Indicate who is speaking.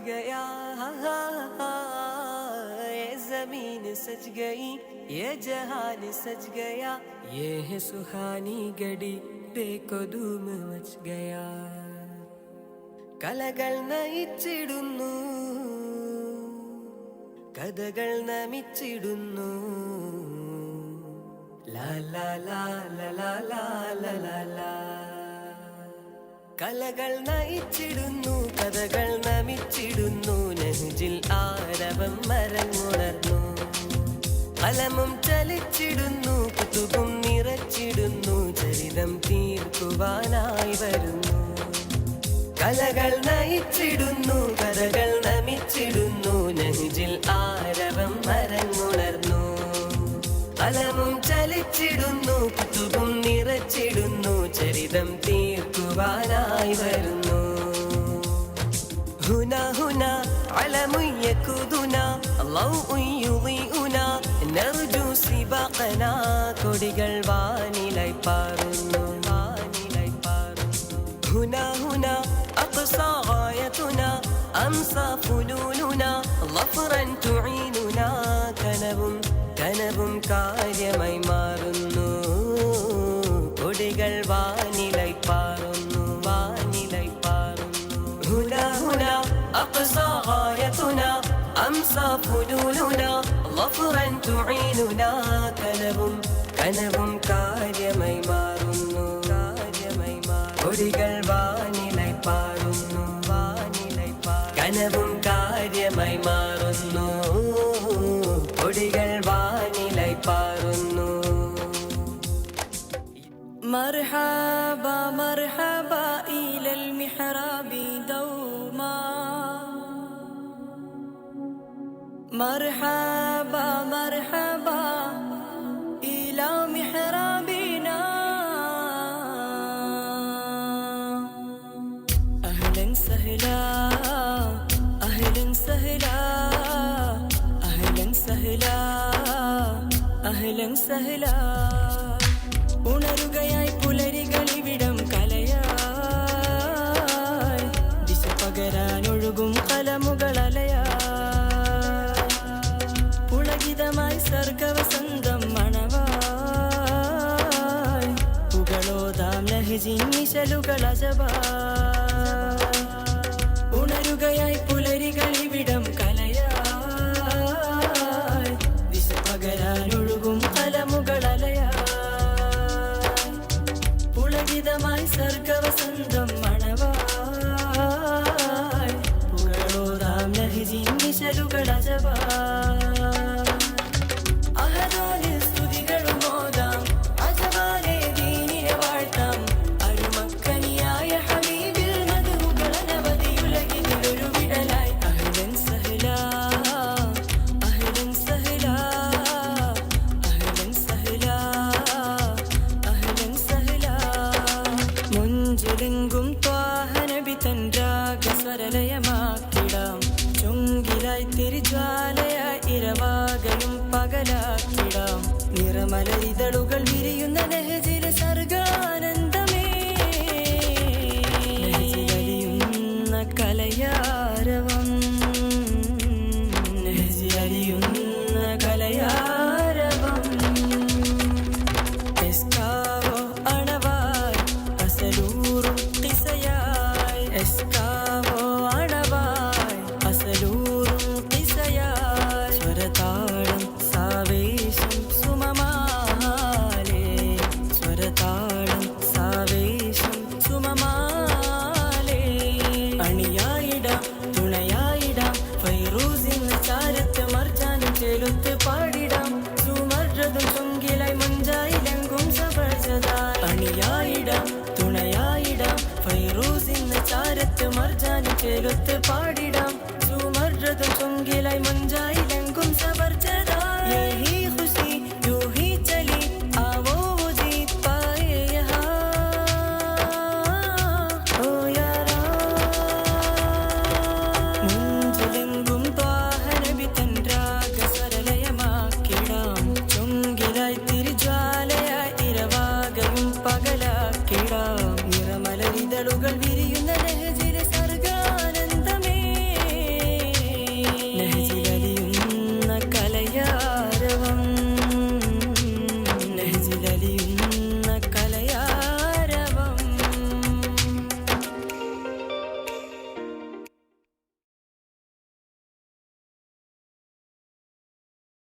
Speaker 1: गया, ये ज़मीन सज गई, ये जहान सज गया, ये है सुहानी घड़ी, देखो धूम मच गया. കലകൾ നയിച്ചിടുന്നു, കഥകൾ നമിച്ചിടുന്നു. ലാ ലാ ലാ ലാ ലാ ലാ ലാ ലാ. കലകൾ നയിച്ചിടുന്നു, കഥകൾ നമിച്ചിടുന്നു. നെഞ്ചിൽ ആരവം മരങ്ങുണർന്നു, കലമും ചലിച്ചിടുന്നു, കുതുകും നിറച്ചിടുന്നു. ചരിതം തീർക്കുവാനായി വരുന്നു. കലകൾ നയിച്ചിടുന്നു, കഥകൾ നമിച്ചിടുന്നു. നെഞ്ചിൽ ആരവം മരങ്ങുണർന്നു, കലമും ചലിച്ചിടുന്നു, കുതുകും നിറച്ചിടുന്നു. ചരിതം തീർക്കുവാനായി വരുന്നു. ഹുന ഹുന അലമുൻ യഖുദുന അല്ലാഹു യുളീഉന നർജു സിബഖന. കൊടികൾ വാനിലായി പാറുന്നു, വാനിലായി പാറുന്നു. ഹുന ഹുന അഖ്സാ ഗായതുന അംസാ ഫുലൂലുന ളഫ്റൻ തുഈനുന. കനവും കനവും കാര്യമായി മാറുന്നു, കൊടികൾ വാനിലായി പാറുന്നു, വാനിലായി പാറുന്നു. ഹുന ഹുന അഖ്സാ ഗായതുന അംസാ ഫുലൂലുന ളഫ്റൻ തുഈനുന. കനവും കനവും കാര്യമായി മാറുന്നു, കാര്യമായി മാറുന്നു. കൊടികൾ വാനിലായി പാറുന്നു, വാനിലായി പാറുന്നു. കനവും കാര്യമായി മാറുന്നു, കൊടികൾ വാനിലായി പാറുന്നു. مرحبا مرحبا إلى المحراب دوما. مرحبا مرحبا إلى محرابنا. أهلا سهلا أهلا سهلا أهلا سهلا أهلا سهلا. ഉണരുകയായി പുലരികളിവിടം കലയായി, ദിശ പകരാനൊഴുകും കലമുകളലയായി. പുളകിതമായി സർഗവസന്തം മണവായി, പുകളോതാം ലഹജിൻ നിശലുകളജവായി. ഉണരുകയായി പുലരികളിവിടം കലയായി, ദിശ പകരാനൊഴുകും കലമുകളലയായി. പുളകിതമായി സർഗവസന്തം മണവായി, പുകളോതാം ലഹജിൻ നിശലുകളജവായി. അഹദാനിൽ സ്തുതികളുമോദാം, അജവാനെ ദീനിനെ വാഴ്ത്താം. അരുമക്കനിയായ ഹബീബിൽ മദ്ഹുകളനവധിയുലകിലൊരു വിടലായി. അഹ്ലൻ സഹ്ലാ അഹ്ലൻ സഹ്ലാ അഹ്ലൻ സഹ്ലാ അഹ്ലൻ സഹ്ലാ. മുഞ്ചിലെങ്കും ത്വാഹ നബി തൻ രാഗസ്വരലയമാക്കിടാം. ചുങ്കിലായി തിരിജ്വാലയായി ഇരവാകലും പകലാക്കിടാം. നിറമലരിതളുകൾ വിരിയുന്ന നെഹ്ജ